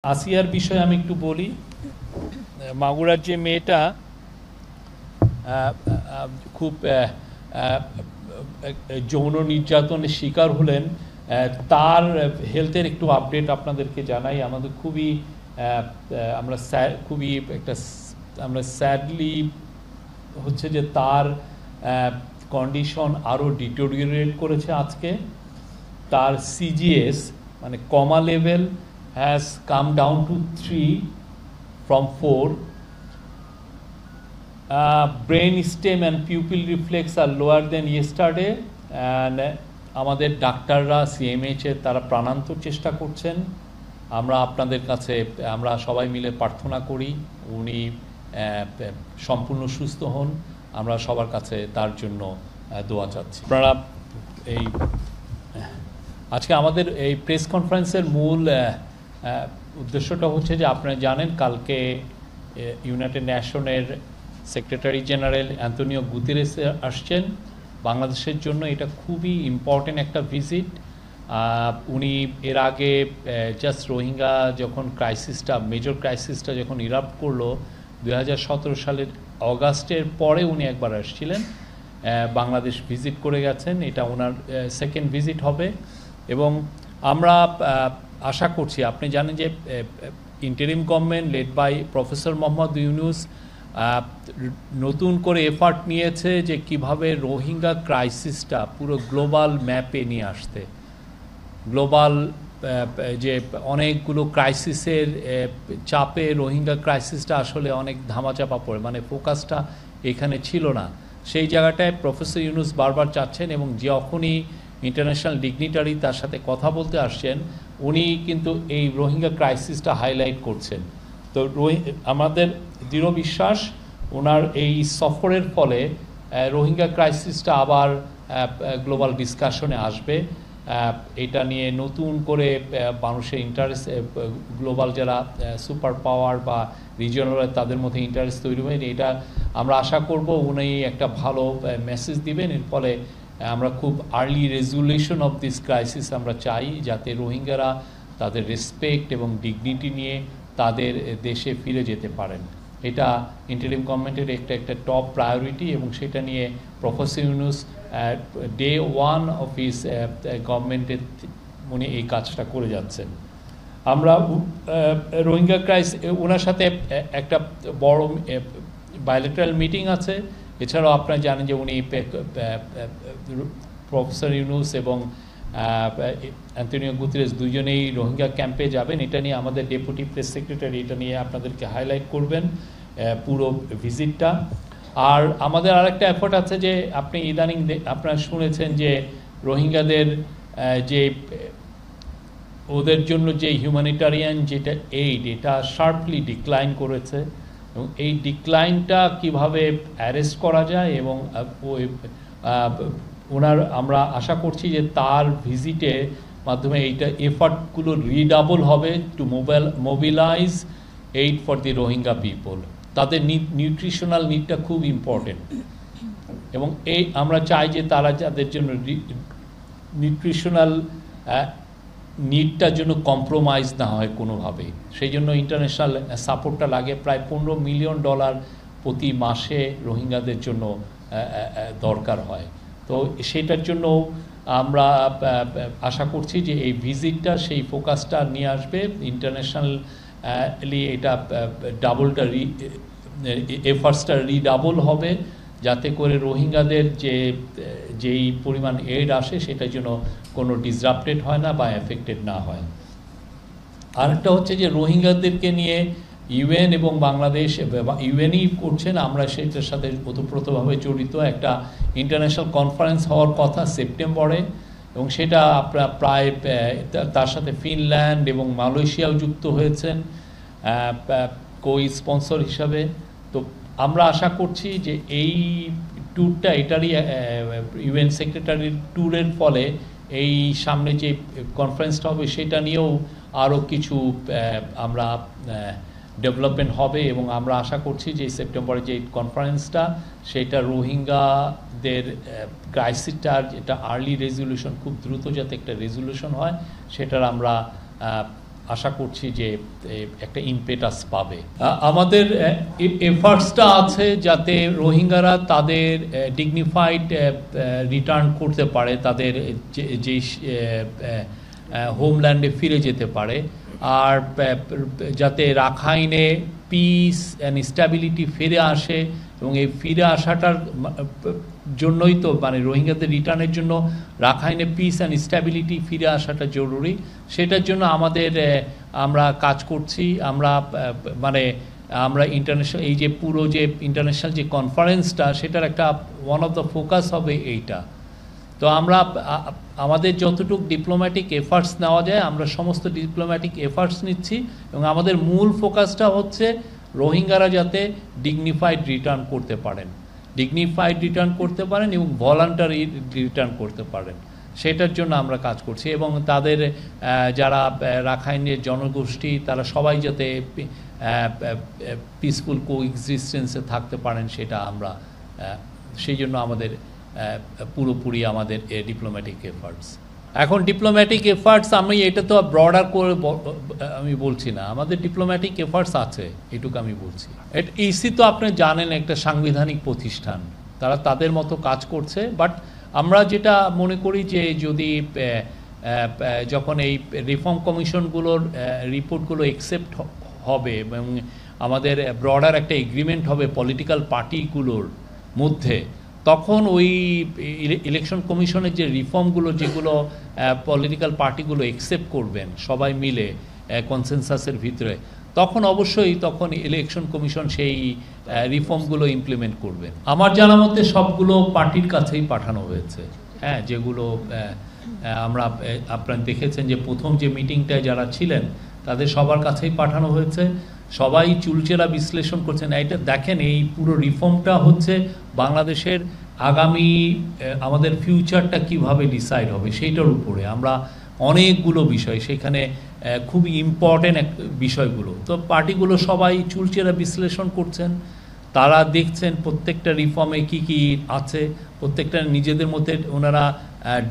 আসিয়ার বিষয়ে আমি একটু বলি। মাগুরার যে মেয়েটা খুব যৌন নির্যাতনের শিকার হলেন, তার হেলথের একটু আপডেট আপনাদেরকে জানাই। আমাদের খুবই আমরা খুবই আমরা স্যাডলি হচ্ছে যে তার কন্ডিশন আরও ডিটোরিয়েট করেছে। আজকে তার সিজিএস মানে কমা level has come down to 3 from 4. Brain stem and pupil reflex are lower than yesterday, and আমাদের ডাক্তাররা সিএমএইচ এর তারা প্রাণান্তর চেষ্টা করছেন। আমরা আপনাদের কাছে আমরা সবাই মিলে প্রার্থনা করি উনি সম্পূর্ণ সুস্থ হন। আমরা সবার কাছে তার জন্য দোয়া চাচ্ছি। আপনারা এই আজকে আমাদের এই প্রেস কনফারেন্সের মূল উদ্দেশ্যটা হচ্ছে যে আপনারা জানেন কালকে ইউনাইটেড নেশনের সেক্রেটারি জেনারেল অ্যান্তোনিও গুতেরেস আসছেন বাংলাদেশের জন্য। এটা খুবই ইম্পর্টেন্ট একটা ভিজিট। উনি এর আগে জাস্ট রোহিঙ্গা যখন মেজর ক্রাইসিসটা যখন ইরাপ্ট করলো 2017 সালের অগাস্টের পরে উনি একবার আসছিলেন, বাংলাদেশ ভিজিট করে গেছেন। এটা ওনার সেকেন্ড ভিজিট হবে এবং আমরা আশা করছি, আপনি জানেন যে interim government led by professor Mohammad Yunus নতুন করে এফার্ট নিয়েছে যে কিভাবে রোহিঙ্গা ক্রাইসিসটা পুরো গ্লোবাল ম্যাপে নিয়ে আসতে। গ্লোবাল যে অনেকগুলো ক্রাইসিসের চাপে রোহিঙ্গা ক্রাইসিসটা আসলে অনেক ধামাচাপা পড়ে, মানে ফোকাসটা এখানে ছিল না। সেই জায়গাটায় প্রফেসর ইউনূস বারবার চাচ্ছেন এবং যখনই ইন্টারন্যাশনাল ডিগনিটারি তার সাথে কথা বলতে আসছেন উনি কিন্তু এই রোহিঙ্গা ক্রাইসিসটা হাইলাইট করছেন। তো আমাদের দৃঢ় বিশ্বাস ওনার এই সফরের ফলে রোহিঙ্গা ক্রাইসিসটা আবার গ্লোবাল ডিসকাশনে আসবে। এটা নিয়ে নতুন করে মানুষের ইন্টারেস্ট, গ্লোবাল যারা সুপার পাওয়ার বা রিজিয়নাল তাদের মধ্যে ইন্টারেস্ট তৈরি হয়। এটা আমরা আশা করব উনি একটা ভালো মেসেজ দিবেন। এর ফলে আমরা খুব early resolution of this crisis আমরা চাই, যাতে রোহিঙ্গারা তাদের রেসপেক্ট এবং ডিগনিটি নিয়ে তাদের দেশে ফিরে যেতে পারেন। এটা ইন্টারিম গভর্নমেন্টের একটা টপ প্রায়োরিটি এবং সেটা নিয়ে professor Yunus day one of his গভর্নমেন্টের উনি এই কাজটা করে যাচ্ছেন। আমরা রোহিঙ্গা ওনার সাথে একটা বড় বায়োলেটারাল মিটিং আছে। এছাড়াও আপনারা জানেন যে উনি প্রফেসর ইউনূস এবং অ্যান্তোনিও গুতেরেস দুজনেই রোহিঙ্গা ক্যাম্পে যাবেন। এটা নিয়ে আমাদের ডেপুটি প্রেস সেক্রেটারি এটা নিয়ে আপনাদেরকে হাইলাইট করবেন পুরো ভিজিটটা। আর আমাদের আরেকটা এফোর্ট আছে যে আপনি ইদানিং আপনারা শুনেছেন যে রোহিঙ্গাদের যে ওদের জন্য যে হিউম্যানিটারিয়ান যেটা এইড এটা শার্পলি ডিক্লাইন করেছে এবং এই ডিক্লাইনটা কিভাবে অ্যারেস্ট করা যায় এবং আমরা আশা করছি যে তার ভিজিটের মাধ্যমে এইটা এফার্টগুলো রিডাবল হবে to mobilise aid for the Rohingya people. তাদের নিউট্রিশনাল নিডটা খুব ইম্পর্টেন্ট এবং এই আমরা চাই যে তারা যাদের জন্য নিউট্রিশনাল নিডটার জন্য কম্প্রোমাইজ না হয় কোনোভাবেই। সেই জন্য ইন্টারন্যাশনাল সাপোর্টটা লাগে। প্রায় $15 মিলিয়ন প্রতি মাসে রোহিঙ্গাদের জন্য দরকার হয়। তো সেটার জন্য আমরা আশা করছি যে এই ভিজিটটা সেই ফোকাসটা নিয়ে আসবে। ইন্টারন্যাশনালি এটা ডাবলটা এফার্টসটা রিডাবল হবে, যাতে করে রোহিঙ্গাদের যেই পরিমাণ এড আসে সেটার জন্য কোনো ডিসরাপ্টেড হয় না বা এফেক্টেড না হয়। আরেকটা হচ্ছে যে রোহিঙ্গাদেরকে নিয়ে ইউএন এবং বাংলাদেশ, ইউএনই করছেন, আমরা সেটার সাথে ওতপ্রোতভাবে জড়িত। একটা ইন্টারন্যাশনাল কনফারেন্স হওয়ার কথা সেপ্টেম্বরে এবং সেটা আপনার প্রায় তার সাথে ফিনল্যান্ড এবং মালয়েশিয়াও যুক্ত হয়েছেন স্পন্সর হিসাবে। তো আমরা আশা করছি যে এই ট্যুরটা এটারই ইউএন সেক্রেটারির ট্যুরের ফলে এই সামনে যে কনফারেন্সটা হবে সেটা নিয়েও আরও কিছু আমরা ডেভেলপমেন্ট হবে এবং আমরা আশা করছি যে সেপ্টেম্বরে যে কনফারেন্সটা সেটা রোহিঙ্গাদের ক্রাইসিসটার যেটা আর্লি রেজলিউশন, খুব দ্রুত যাতে একটা রেজলিউশন হয় সেটার আমরা আশা করছি যে একটা ইমপেটাস পাবে। আমাদের এফার্টসটা আছে যাতে রোহিঙ্গারা তাদের ডিগনিফাইড রিটার্ন করতে পারে, তাদের যে হোমল্যান্ডে ফিরে যেতে পারে, আর যাতে রাখাইনে পিস অ্যান্ড স্ট্যাবিলিটি ফিরে আসে। এবং এই ফিরে আসাটার জন্যই তো মানে রোহিঙ্গাদের রিটার্নের জন্য রাখাইনে পিস অ্যান্ড স্ট্যাবিলিটি ফিরে আসাটা জরুরি। সেটার জন্য আমরা কাজ করছি। আমরা ইন্টারন্যাশনাল এই যে পুরো যে ইন্টারন্যাশনাল যে কনফারেন্সটা, সেটার একটা ওয়ান অফ দ্য ফোকাস হবে এইটা। তো আমাদের যতটুকু ডিপ্লোম্যাটিক এফার্টস নেওয়া যায় আমরা সমস্ত ডিপ্লোম্যাটিক এফার্টস নিচ্ছি, এবং আমাদের মূল ফোকাসটা হচ্ছে রোহিঙ্গারা যাতে ডিগনিফাইড রিটার্ন করতে পারেন এবং ভলান্টারি রিটার্ন করতে পারেন, সেটার জন্য আমরা কাজ করছি। এবং তাদের যারা রাখাইনের জনগোষ্ঠী তারা সবাই যাতে পিসফুল কোএক্সিস্টেন্সে থাকতে পারেন, সেটা আমরা সেই জন্য আমাদের পুরোপুরি আমাদের ডিপ্লোম্যাটিক এফার্টস। এখন ডিপ্লোম্যাটিক এফার্টস এটা তো ব্রডার করে আমি বলছি না, আমাদের ডিপ্লোম্যাটিক এফার্টস আছে, এটুকু আমি বলছি। ইসি তো আপনি জানেন একটা সাংবিধানিক প্রতিষ্ঠান, তারা তাদের মতো কাজ করছে। বাট আমরা যেটা মনে করি যে যদি যখন এই রিফর্ম কমিশনগুলোর রিপোর্টগুলো অ্যাকসেপ্ট হবে এবং আমাদের ব্রডার একটা এগ্রিমেন্ট হবে পলিটিক্যাল পার্টিগুলোর মধ্যে, তখন ওই ইলেকশন কমিশনের যে রিফর্মগুলো যেগুলো পলিটিক্যাল পার্টিগুলো অ্যাকসেপ্ট করবেন সবাই মিলে কনসেনসাসের ভিতরে, তখন অবশ্যই ইলেকশন কমিশন সেই রিফর্মগুলো ইমপ্লিমেন্ট করবেন। আমার জানা মতে সবগুলো পার্টির কাছেই পাঠানো হয়েছে। হ্যাঁ, যেগুলো আপনারা দেখেছেন যে প্রথম যে মিটিংটায় যারা ছিলেন তাদের সবার কাছেই পাঠানো হয়েছে। সবাই চুলচেরা বিশ্লেষণ করছেন। এটা দেখেন, এই পুরো রিফর্মটা হচ্ছে বাংলাদেশের আগামী আমাদের ফিউচারটা কিভাবে ডিসাইড হবে সেইটার উপরে। আমরা অনেকগুলো বিষয় সেখানে খুবই ইম্পর্টেন্ট বিষয়গুলো, তো পার্টিগুলো সবাই চুলচেরা বিশ্লেষণ করছেন। তারা দেখছেন প্রত্যেকটা রিফর্মে কি কি আছে, প্রত্যেকটা নিজেদের মধ্যে ওনারা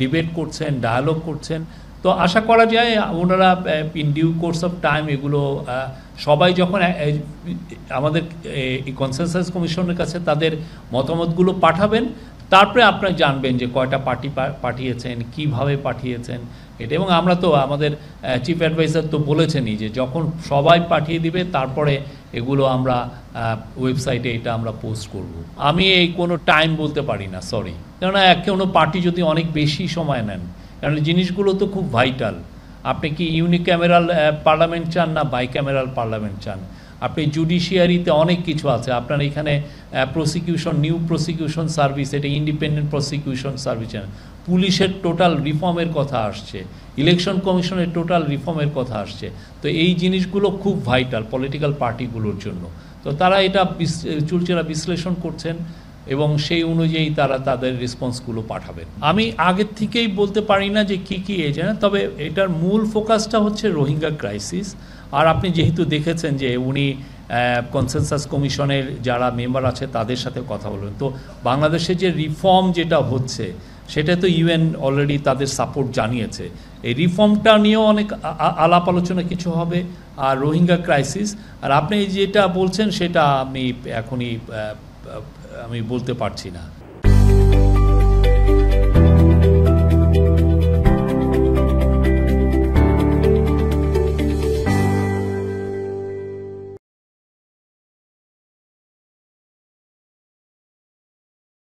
ডিবেট করছেন, ডায়ালগ করছেন। তো আশা করা যায় ওনারা in due course of time এগুলো সবাই যখন আমাদের এই কনসেনসাস কমিশনের কাছে তাদের মতামতগুলো পাঠাবেন, তারপরে আপনারা জানবেন যে কয়টা পার্টি পাঠিয়েছেন, কিভাবে পাঠিয়েছেন এটা। এবং আমরা তো আমাদের চিফ অ্যাডভাইজার তো বলেছেনই যে যখন সবাই পাঠিয়ে দিবে তারপরে এগুলো আমরা ওয়েবসাইটে এটা আমরা পোস্ট করব। আমি এই কোনো টাইম বলতে পারি না, সরি। কেননা কোনো পার্টি যদি অনেক বেশি সময় নেন, কারণ জিনিসগুলো তো খুব ভাইটাল। আপনি কি ইউনিক্যামেরাল পার্লামেন্ট চান না বাই ক্যামেরাল পার্লামেন্ট চান? আপনি জুডিশিয়ারিতে অনেক কিছু আছে। আপনার এখানে নিউ প্রসিকিউশন সার্ভিস, এটা ইন্ডিপেন্ডেন্ট প্রসিকিউশন সার্ভিস, পুলিশের টোটাল রিফর্মের কথা আসছে, ইলেকশন কমিশনের টোটাল রিফর্মের কথা আসছে। তো এই জিনিসগুলো খুব ভাইটাল পলিটিক্যাল পার্টিগুলোর জন্য। তো তারা এটা চুলচেরা বিশ্লেষণ করছেন এবং সেই অনুযায়ী তারা তাদের রেসপন্সগুলো পাঠাবেন। আমি আগের থেকেই বলতে পারি না যে কী এজেন্ডা, তবে এটার মূল ফোকাসটা হচ্ছে রোহিঙ্গা ক্রাইসিস। আর আপনি যেহেতু দেখেছেন যে উনি কনসেনসাস কমিশনের যারা মেম্বার আছে তাদের সাথে কথা বলবেন, তো বাংলাদেশে যে রিফর্ম যেটা হচ্ছে সেটা তো ইউএন অলরেডি তাদের সাপোর্ট জানিয়েছে। এই রিফর্মটা নিয়েও অনেক আলাপ আলোচনা কিছু হবে। আর রোহিঙ্গা ক্রাইসিস, আর আপনি যেটা বলছেন সেটা আমি এখনই আমি বলতে পারছি না।